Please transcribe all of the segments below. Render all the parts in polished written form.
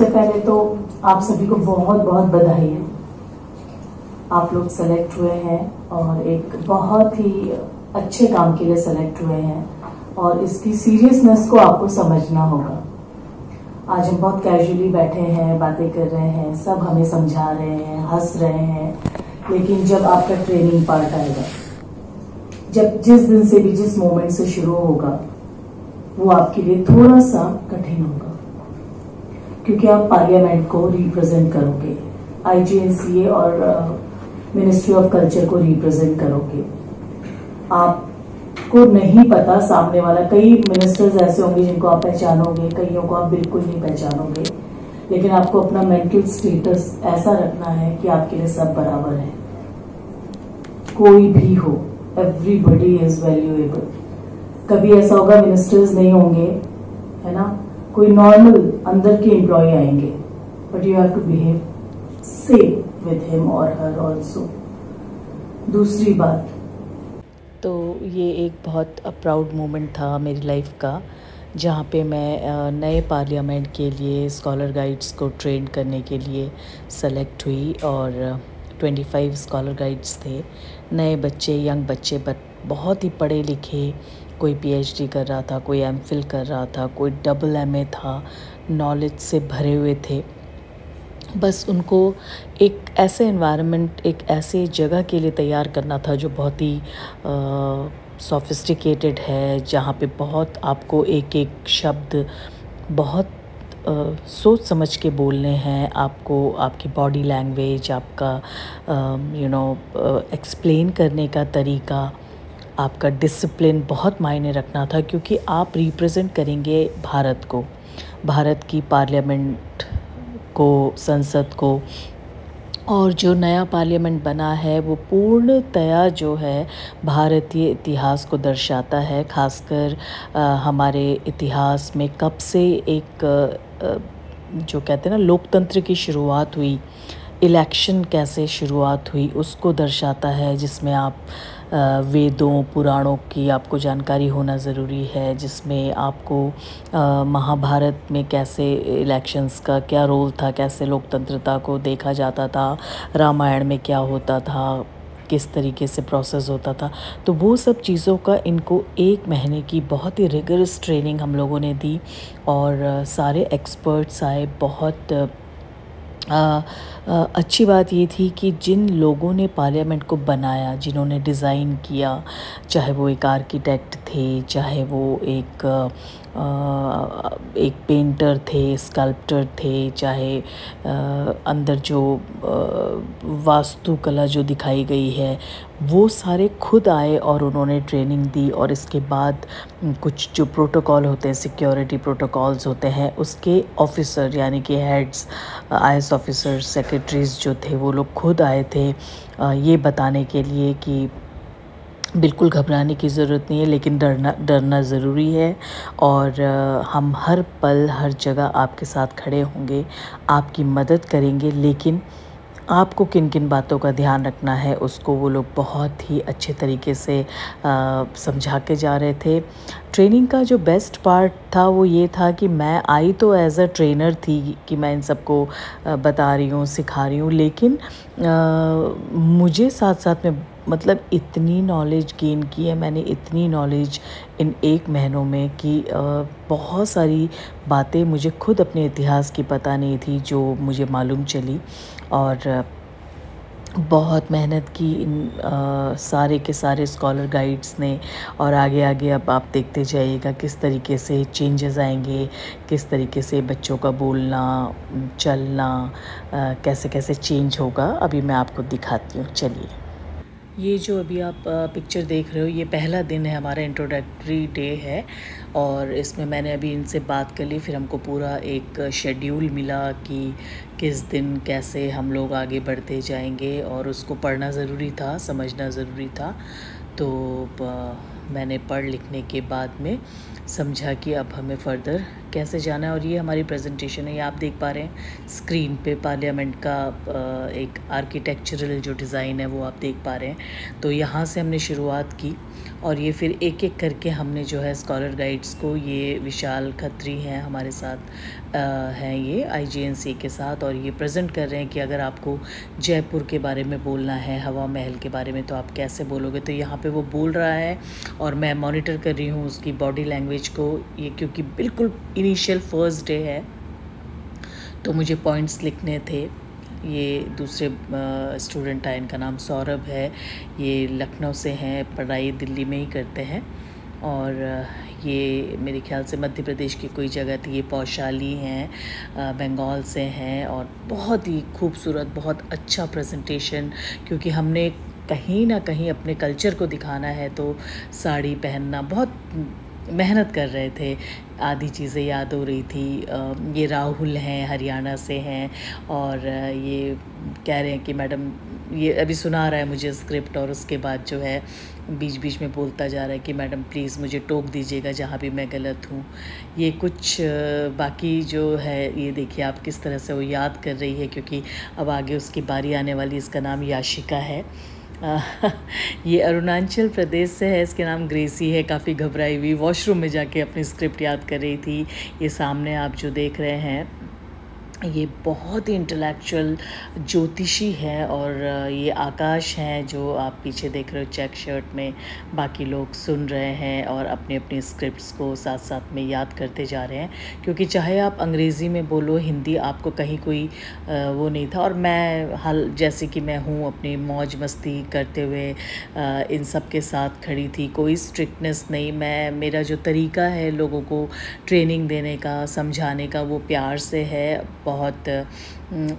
सबसे पहले तो आप सभी को बहुत बहुत बधाई है। आप लोग सेलेक्ट हुए हैं और एक बहुत ही अच्छे काम के लिए सेलेक्ट हुए हैं और इसकी सीरियसनेस को आपको समझना होगा। आज हम बहुत कैजुअली बैठे हैं, बातें कर रहे हैं, सब हमें समझा रहे हैं, हंस रहे हैं, लेकिन जब आपका ट्रेनिंग पार्ट आएगा, जब जिस दिन से भी जिस मोमेंट से शुरू होगा, वो आपके लिए थोड़ा सा कठिन होगा, क्योंकि आप पार्लियामेंट को रिप्रेजेंट करोगे, IGNCA और मिनिस्ट्री ऑफ कल्चर को रिप्रेजेंट करोगे। आपको नहीं पता सामने वाला, कई मिनिस्टर्स ऐसे होंगे जिनको आप पहचानोगे, कईयों को आप बिल्कुल नहीं पहचानोगे, लेकिन आपको अपना मेंटल स्टेटस ऐसा रखना है कि आपके लिए सब बराबर है। कोई भी हो, एवरीबडी इज वैल्यूएबल। कभी ऐसा होगा मिनिस्टर्स नहीं होंगे, है ना, कोई नॉर्मल अंदर के एम्प्लॉय आएंगे, but you have to behave same with him और हर ऑल्सो। दूसरी बात, तो ये एक बहुत प्राउड मोमेंट था मेरी लाइफ का, जहाँ पे मैं नए पार्लियामेंट के लिए स्कॉलर गाइड्स को ट्रेन करने के लिए सेलेक्ट हुई और 25 स्कॉलर गाइड्स थे। नए बच्चे, यंग बच्चे, बहुत ही पढ़े लिखे, कोई PhD कर रहा था, कोई MPhil कर रहा था, कोई डबल MA था, नॉलेज से भरे हुए थे। बस उनको एक ऐसे एनवायरनमेंट, एक ऐसे जगह के लिए तैयार करना था जो बहुत ही सोफिस्टिकेटेड है, जहाँ पे बहुत आपको एक एक शब्द बहुत सोच समझ के बोलने हैं। आपको आपकी बॉडी लैंग्वेज, आपका एक्सप्लेन करने का तरीका, आपका डिसिप्लिन बहुत मायने रखना था, क्योंकि आप रिप्रेजेंट करेंगे भारत को, भारत की पार्लियामेंट को, संसद को। और जो नया पार्लियामेंट बना है वो पूर्णतया जो है भारतीय इतिहास को दर्शाता है। खासकर हमारे इतिहास में कब से एक जो कहते हैं ना, लोकतंत्र की शुरुआत हुई, इलेक्शन कैसे शुरुआत हुई, उसको दर्शाता है, जिसमें आप वेदों पुराणों की आपको जानकारी होना ज़रूरी है, जिसमें आपको महाभारत में कैसे इलेक्शंस का क्या रोल था, कैसे लोकतंत्रता को देखा जाता था, रामायण में क्या होता था, किस तरीके से प्रोसेस होता था। तो वो सब चीज़ों का इनको 1 महीने की बहुत ही रिगरस ट्रेनिंग हम लोगों ने दी और सारे एक्सपर्ट्स आए। बहुत अच्छी बात ये थी कि जिन लोगों ने पार्लियामेंट को बनाया, जिन्होंने डिज़ाइन किया, चाहे वो एक आर्किटेक्ट थे, चाहे वो एक पेंटर थे, स्कल्प्टर थे, चाहे अंदर जो वास्तुकला जो दिखाई गई है, वो सारे खुद आए और उन्होंने ट्रेनिंग दी। और इसके बाद कुछ जो प्रोटोकॉल होते हैं, सिक्योरिटी प्रोटोकॉल्स होते हैं, उसके ऑफिसर यानी कि हेड्स, IS ऑफिसर, सेक्रेटरीज़ जो थे, वो लोग खुद आए थे ये बताने के लिए कि बिल्कुल घबराने की ज़रूरत नहीं है, लेकिन डरना ज़रूरी है और हम हर पल हर जगह आपके साथ खड़े होंगे, आपकी मदद करेंगे। लेकिन आपको किन किन बातों का ध्यान रखना है, उसको वो लोग बहुत ही अच्छे तरीके से समझा के जा रहे थे। ट्रेनिंग का जो बेस्ट पार्ट था वो ये था कि मैं आई तो एज अ ट्रेनर थी कि मैं इन सबको बता रही हूँ, सिखा रही हूँ, लेकिन मुझे साथ साथ में मतलब इतनी नॉलेज गेन की है मैंने, इतनी नॉलेज इन 1 महीनों में कि बहुत सारी बातें मुझे खुद अपने इतिहास की पता नहीं थी, जो मुझे मालूम चली। और बहुत मेहनत की इन सारे के सारे स्कॉलर गाइड्स ने। और आगे आगे अब आप देखते जाइएगा किस तरीके से चेंजेस आएंगे, किस तरीके से बच्चों का बोलना, चलना कैसे कैसे चेंज होगा। अभी मैं आपको दिखाती हूँ, चलिए। ये जो अभी आप पिक्चर देख रहे हो, ये पहला दिन है, हमारा इंट्रोडक्टरी डे है और इसमें मैंने अभी इनसे बात कर ली। फिर हमको पूरा एक शेड्यूल मिला कि किस दिन कैसे हम लोग आगे बढ़ते जाएंगे और उसको पढ़ना ज़रूरी था, समझना ज़रूरी था। तो मैंने पढ़ लिखने के बाद में समझा कि अब हमें फर्दर कैसे जाना है। और ये हमारी प्रेजेंटेशन है, ये आप देख पा रहे हैं स्क्रीन पे पार्लियामेंट का एक आर्किटेक्चरल जो डिज़ाइन है वो आप देख पा रहे हैं। तो यहाँ से हमने शुरुआत की और ये फिर एक एक करके हमने जो है स्कॉलर गाइड्स को, ये विशाल खत्री हैं हमारे साथ हैं ये IGNC के साथ, और ये प्रेजेंट कर रहे हैं कि अगर आपको जयपुर के बारे में बोलना है, हवा महल के बारे में, तो आप कैसे बोलोगे। तो यहाँ पे वो बोल रहा है और मैं मॉनिटर कर रही हूँ उसकी बॉडी लैंग्वेज को, ये क्योंकि बिल्कुल इनिशियल फर्स्ट डे है तो मुझे पॉइंट्स लिखने थे। ये दूसरे स्टूडेंट आए, इनका नाम सौरभ है, ये लखनऊ से हैं, पढ़ाई दिल्ली में ही करते हैं, और ये मेरे ख्याल से मध्य प्रदेश की कोई जगह थी। ये पौशाली हैं, बंगाल से हैं, और बहुत ही खूबसूरत, बहुत अच्छा प्रेजेंटेशन, क्योंकि हमने कहीं ना कहीं अपने कल्चर को दिखाना है तो साड़ी पहनना, बहुत मेहनत कर रहे थे, आधी चीज़ें याद हो रही थी। ये राहुल हैं, हरियाणा से हैं, और ये कह रहे हैं कि मैडम, ये अभी सुना रहा है मुझे स्क्रिप्ट, और उसके बाद जो है बीच बीच में बोलता जा रहा है कि मैडम प्लीज़ मुझे टोक दीजिएगा जहाँ भी मैं गलत हूँ। ये कुछ बाकी जो है ये देखिए आप किस तरह से वो याद कर रही है, क्योंकि अब आगे उसकी बारी आने वाली। इसका नाम याशिका है। ये अरुणाचल प्रदेश से है, इसके नाम ग्रेसी है, काफ़ी घबराई हुई, वॉशरूम में जाके अपनी स्क्रिप्ट याद कर रही थी। ये सामने आप जो देख रहे हैं ये बहुत ही इंटेलेक्चुअल ज्योतिषी है, और ये आकाश हैं जो आप पीछे देख रहे हो चेक शर्ट में। बाकी लोग सुन रहे हैं और अपनी अपनी स्क्रिप्ट्स को साथ साथ में याद करते जा रहे हैं, क्योंकि चाहे आप अंग्रेज़ी में बोलो, हिंदी, आपको कहीं कोई वो नहीं था। और मैं हाल जैसे कि मैं हूँ, अपनी मौज मस्ती करते हुए इन सब के साथ खड़ी थी, कोई स्ट्रिक्टनेस नहीं। मेरा जो तरीका है लोगों को ट्रेनिंग देने का, समझाने का, वो प्यार से है, बहुत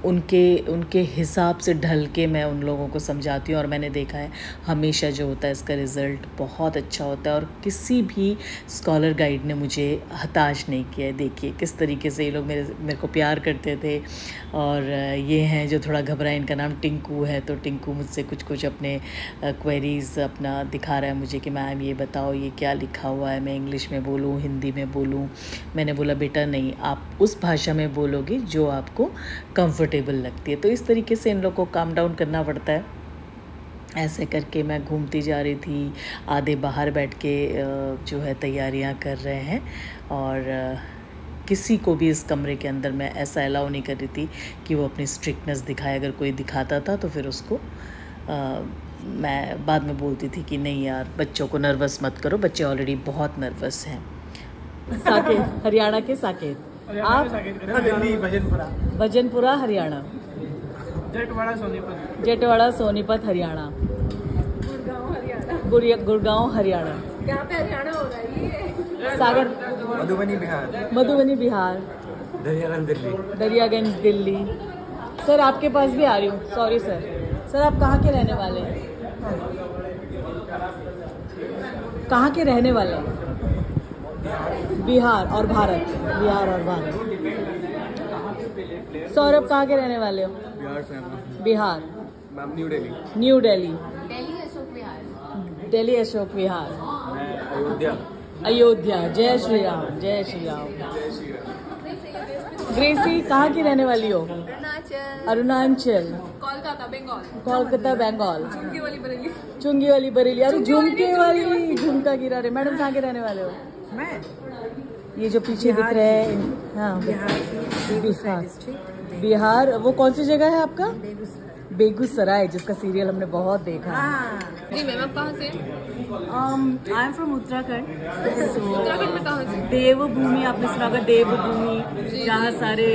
उनके हिसाब से ढल के मैं उन लोगों को समझाती हूँ। और मैंने देखा है हमेशा जो होता है इसका रिज़ल्ट बहुत अच्छा होता है, और किसी भी स्कॉलर गाइड ने मुझे हताश नहीं किया है। देखिए किस तरीके से ये लोग मेरे को प्यार करते थे। और ये हैं जो थोड़ा घबराए, इनका नाम टिंकू है। तो टिंकू मुझसे कुछ अपने क्वेरीज़ अपना दिखा रहा है मुझे कि मैम ये बताओ ये क्या लिखा हुआ है, मैं इंग्लिश में बोलूँ, हिंदी में बोलूँ। मैंने बोला बेटा नहीं, आप उस भाषा में बोलोगे जो आपको कंफर्टेबल लगती है। तो इस तरीके से इन लोग को काम डाउन करना पड़ता है। ऐसे करके मैं घूमती जा रही थी, आधे बाहर बैठ के जो है तैयारियां कर रहे हैं, और किसी को भी इस कमरे के अंदर मैं ऐसा अलाउ नहीं कर रही थी कि वो अपनी स्ट्रिक्टनेस दिखाए। अगर कोई दिखाता था तो फिर उसको मैं बाद में बोलती थी कि नहीं यार, बच्चों को नर्वस मत करो, बच्चे ऑलरेडी बहुत नर्वस हैं। साकेत, हरियाणा के साकेत, आप? दिल्ली, भजनपुरा हरियाणा, जेटवाड़ा सोनीपत हरियाणा, गुड़गांव हरियाणा। यहाँ पे हरियाणा हो रहा है। सागर, मधुबनी बिहार, दरियागंज दिल्ली। सर आपके पास भी आ रही हूँ, सॉरी सर आप कहाँ के रहने वाले हैं? कहाँ के रहने वाले हैं? बिहार और भारत, बिहार और भारत। सौरभ कहाँ के रहने वाले हो? बिहार से Bihar, ma'am New Delhi. New Delhi, Delhi Ashok Vihar. Delhi Ashok Vihar. मैं अयोध्या। अयोध्या, जय श्री राम, जय श्री राम। ग्रेसी कहाँ की रहने वाली हो? अरुणाचल। अरुणाचल, कोलकाता बंगाल। कोलकाता बंगाल। चुंगी वाली बरेली। चुंगी वाली बरेली। अरे झुमके वाली, झुमका गिरा रहे। मैडम कहाँ के रहने वाले हो? मैं ये जो पीछे दिख रहे हैं, हाँ बिहार। बिहार, वो कौन सी जगह है आपका? बेगूसराय, जिसका सीरियल हमने बहुत देखा है। जी मैम, आप कहाँ से? I am from Uttarakhand. Uttarakhand में कहाँ से? देवभूमि, आपने सुना होगा देवभूमि, जहाँ सारे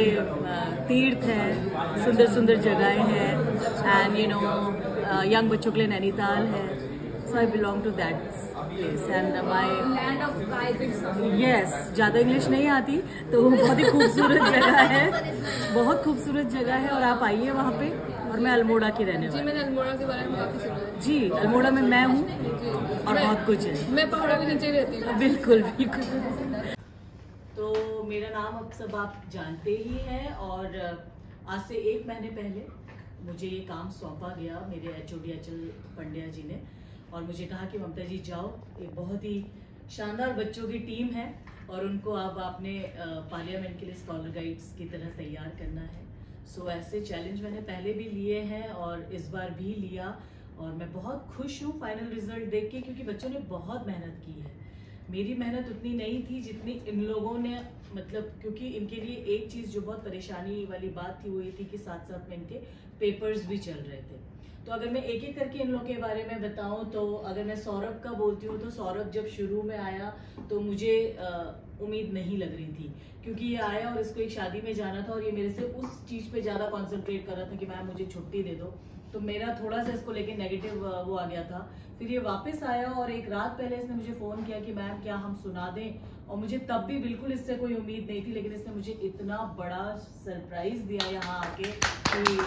तीर्थ हैं, सुंदर सुंदर जगहें हैं, एंड यू नो यंग बच्चों के लिए नैनीताल है। So I belong to that place and my land of gods. Yes. ज़्यादा इंग्लिश नहीं आती तो बहुत ही खूबसूरत जगह है, बहुत खूबसूरत जगह है, और आप आइए वहाँ पे। और मैं अल्मोड़ा की रहने जी, वाली। मैंने अल्मोड़ा के बारे में काफी सुना है। जी, अल्मोड़ा में मैं हूँ और बहुत कुछ है। मैं पहाड़ों के नीचे रहती हूँ। बिल्कुल बिल्कुल। तो मेरा नाम अब सब आप जानते ही हैं, और आज से 1 महीने पहले मुझे ये काम सौंपा गया मेरे HOD अचल पंड्या जी ने, और मुझे कहा कि ममता जी जाओ, एक बहुत ही शानदार बच्चों की टीम है, और उनको अब आपने पार्लियामेंट के लिए स्कॉलर गाइड्स की तरह तैयार करना है। सो ऐसे चैलेंज मैंने पहले भी लिए हैं और इस बार भी लिया, और मैं बहुत खुश हूँ फाइनल रिजल्ट देख के, क्योंकि बच्चों ने बहुत मेहनत की है। मेरी मेहनत उतनी नहीं थी जितनी इन लोगों ने, मतलब क्योंकि इनके लिए एक चीज़ जो बहुत परेशानी वाली बात थी वो ये थी कि साथ साथ में इनके पेपर्स भी चल रहे थे। तो अगर मैं एक एक करके इन लोगों के बारे में बताऊं तो अगर मैं सौरभ का बोलती हूँ तो सौरभ जब शुरू में आया तो मुझे उम्मीद नहीं लग रही थी, क्योंकि ये आया और इसको एक शादी में जाना था और ये मेरे से उस चीज़ पे ज़्यादा कॉन्सेंट्रेट कर रहा था कि मैम मुझे छुट्टी दे दो। तो मेरा थोड़ा सा इसको लेके नेगेटिव वो आ गया था। फिर ये वापस आया और एक रात पहले इसने मुझे फ़ोन किया कि मैम क्या हम सुना दें, और मुझे तब भी बिल्कुल इससे कोई उम्मीद नहीं थी, लेकिन इसने मुझे इतना बड़ा सरप्राइज दिया यहाँ आके कि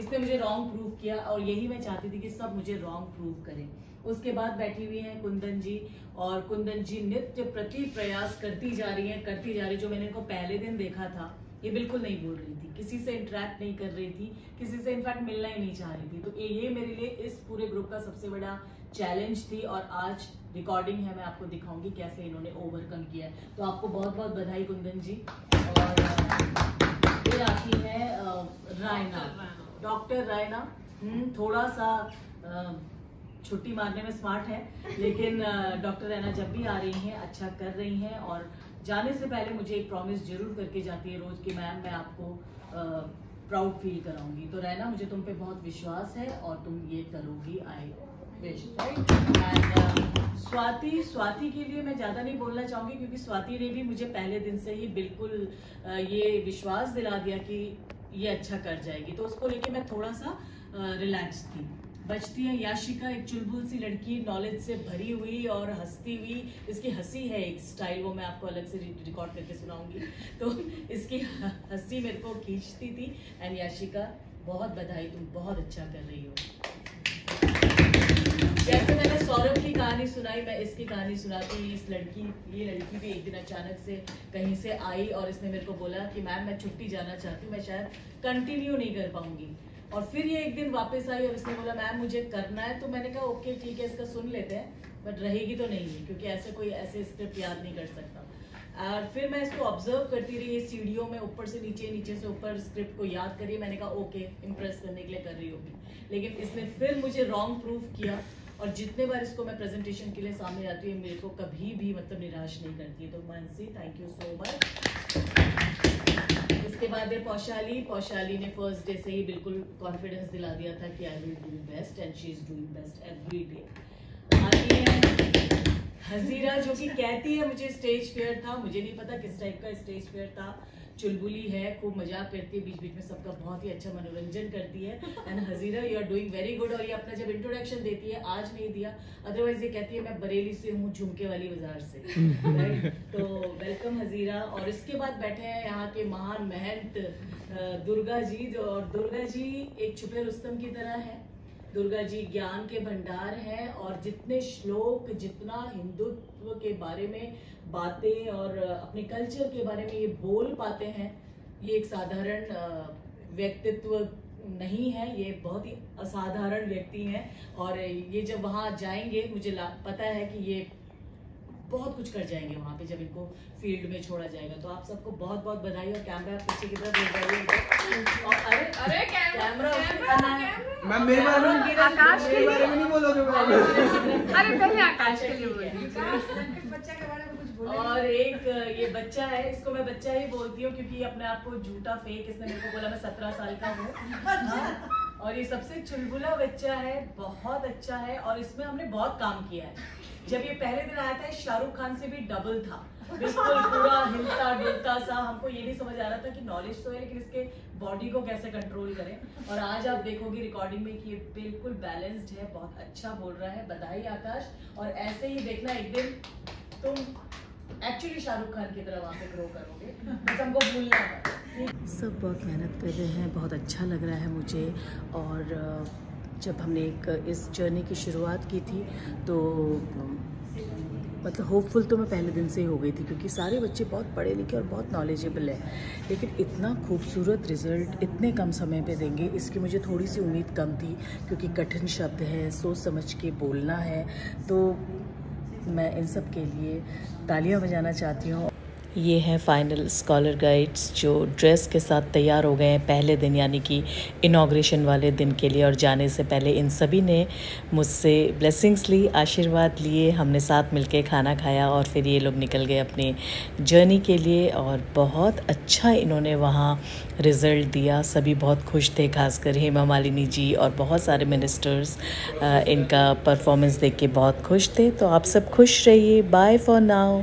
इसने मुझे रॉन्ग प्रूव किया, और यही मैं चाहती थी कि सब मुझे रॉन्ग प्रूव करें। उसके बाद बैठी हुई हैं कुंदन जी, और कुंदन जी नित्य प्रति प्रयास करती जा रही। जो मैंने इनको पहले दिन देखा था ये बिल्कुल नहीं बोल रही थी, किसी से इंटरेक्ट नहीं कर रही थी, किसी से इनफैक्ट मिलना ही नहीं चाह रही थी। तो ये मेरे लिए इस पूरे ग्रुप का सबसे बड़ा चैलेंज थी, और आज रिकॉर्डिंग है, मैं आपको दिखाऊंगी कैसे इन्होंने ओवरकम किया है। तो आपको बहुत बहुत बधाई कुंदन जी। और फिर आती है रायना, डॉक्टर रायना। थोड़ा सा छुट्टी मारने में स्मार्ट है, लेकिन डॉक्टर रायना जब भी आ रही हैं अच्छा कर रही हैं, और जाने से पहले मुझे एक प्रॉमिस जरूर करके जाती है रोज कि मैम मैं आपको प्राउड फील कराऊंगी। तो रायना मुझे तुम पे बहुत विश्वास है और तुम ये करोगी, I wish, right. And Swati के लिए मैं ज्यादा नहीं बोलना चाहूंगी, क्योंकि स्वाति ने भी मुझे पहले दिन से ही बिल्कुल ये विश्वास दिला दिया कि ये अच्छा कर जाएगी, तो उसको लेके मैं थोड़ा सा रिलैक्स थी। बचती है याशिका, एक चुलबुल सी लड़की, नॉलेज से भरी हुई और हंसती हुई। इसकी हंसी है एक स्टाइल, वो मैं आपको अलग से रिकॉर्ड करके सुनाऊंगी। तो इसकी हंसी मेरे को खींचती थी। एंड याशिका बहुत बधाई, तुम बहुत अच्छा कर रही हो। जैसे मैंने सौरभ की कहानी सुनाई, मैं इसकी कहानी सुनाती हूँ। ये लड़की भी एक दिन अचानक से कहीं से आई और इसने मेरे को बोला कि मैम मैं छुट्टी जाना चाहती हूँ, मैं शायद कंटिन्यू नहीं कर पाऊंगी। और फिर ये एक दिन वापस आई और इसने बोला मैम मुझे करना है। तो मैंने कहा ओके ठीक है, इसका सुन लेते हैं, बट रहेगी तो नहीं है, क्योंकि ऐसे स्क्रिप्ट याद नहीं कर सकता। और फिर मैं इसको ऑब्जर्व करती रही सीढ़ियों में, ऊपर से नीचे, नीचे से ऊपर स्क्रिप्ट को याद करिए। मैंने कहा ओके इम्प्रेस करने के लिए कर रही होगी, लेकिन इसने फिर मुझे रॉन्ग प्रूव किया। और जितने बार इसको मैं प्रेजेंटेशन के लिए सामने आती हूँ मेरे को कभी भी मतलब निराश नहीं करती है। तो Mansi thank you so much. इसके बाद है पौशाली ने फर्स्ट डे से ही बिल्कुल कॉन्फिडेंस दिला दिया था कि I will do best, and she is doing best every day. आती है हजीरा, जो कि कहती है मुझे स्टेज फेयर था, मुझे नहीं पता किस टाइप का स्टेज फेयर था। चुलबुली है, खूब मजाक करती है, बीच बीच में सबका बहुत ही अच्छा मनोरंजन करती है। And Hazira you are doing very good. और ये अपना जब इंट्रोडक्शन देती है, आज नहीं दिया, अदरवाइज ये कहती है मैं बरेली से हूँ, झुमके वाली बाजार से, राइट। तो वेलकम हजीरा। और इसके बाद बैठे हैं यहाँ के महान महंत दुर्गा जी, और दुर्गा जी एक छुपे रुस्तम की तरह है। दुर्गा जी ज्ञान के भंडार हैं, और जितने श्लोक, जितना हिंदुत्व के बारे में बातें और अपने कल्चर के बारे में ये बोल पाते हैं, ये एक साधारण व्यक्तित्व नहीं है, ये बहुत ही असाधारण व्यक्ति हैं। और ये जब वहाँ जाएंगे मुझे पता है कि ये बहुत कुछ कर जाएंगे वहाँ पे जब इनको फील्ड में छोड़ा जाएगा। तो आप सबको बहुत बहुत बधाई। और कैमरा पीछे की तरफ ले जाइए। और अरे कैमरा मैम मेरे बारे में आकाश के लिए नहीं बोलोगे? अरे पहले आकाश के लिए बोलिए। बच्चा के बारे में कुछ बोले। और एक ये बच्चा है, इसको मैं बच्चा ही बोलती हूँ क्योंकि अपने आप को झूठा फेक, इसने मेरे को बोला मैं 17 साल का हूँ। और ये सबसे चुलबुला बच्चा है, बहुत अच्छा है, और इसमें हमने बहुत काम किया है। जब ये पहले दिन आया था शाहरुख खान से भी डबल था, बिल्कुल पूरा हिलता डुलता सा। हमको ये नहीं समझ आ रहा था कि नॉलेज तो है लेकिन इसके बॉडी को कैसे कंट्रोल करें। और आज आप देखोगे रिकॉर्डिंग में कि ये बिल्कुल बैलेंस्ड है, बहुत अच्छा बोल रहा है। बधाई आकाश। और ऐसे ही देखना एक दिन तुम एक्चुअली शाहरुख खान की तरह वहाँ पे ग्रो करोगे, बस हमको भूलना है। सब बहुत मेहनत कर रहे हैं, बहुत अच्छा लग रहा है मुझे। और जब हमने इस जर्नी की शुरुआत की थी तो मतलब होपफुल तो मैं पहले दिन से ही हो गई थी, क्योंकि सारे बच्चे बहुत पढ़े लिखे और बहुत नॉलेजेबल है। लेकिन इतना खूबसूरत रिज़ल्ट इतने कम समय पे देंगे इसकी मुझे थोड़ी सी उम्मीद कम थी, क्योंकि कठिन शब्द है, सोच समझ के बोलना है। तो मैं इन सब के लिए तालियां बजाना चाहती हूँ। ये हैं फाइनल स्कॉलर गाइड्स जो ड्रेस के साथ तैयार हो गए हैं पहले दिन यानी कि इनॉग्रेशन वाले दिन के लिए। और जाने से पहले इन सभी ने मुझसे ब्लेसिंग्स ली, आशीर्वाद लिए, हमने साथ मिलके खाना खाया और फिर ये लोग निकल गए अपने जर्नी के लिए। और बहुत अच्छा इन्होंने वहाँ रिज़ल्ट दिया, सभी बहुत खुश थे, खासकर हेमा मालिनी जी और बहुत सारे मिनिस्टर्स इनका परफॉर्मेंस देख के बहुत खुश थे। तो आप सब खुश रहिए। Bye for now.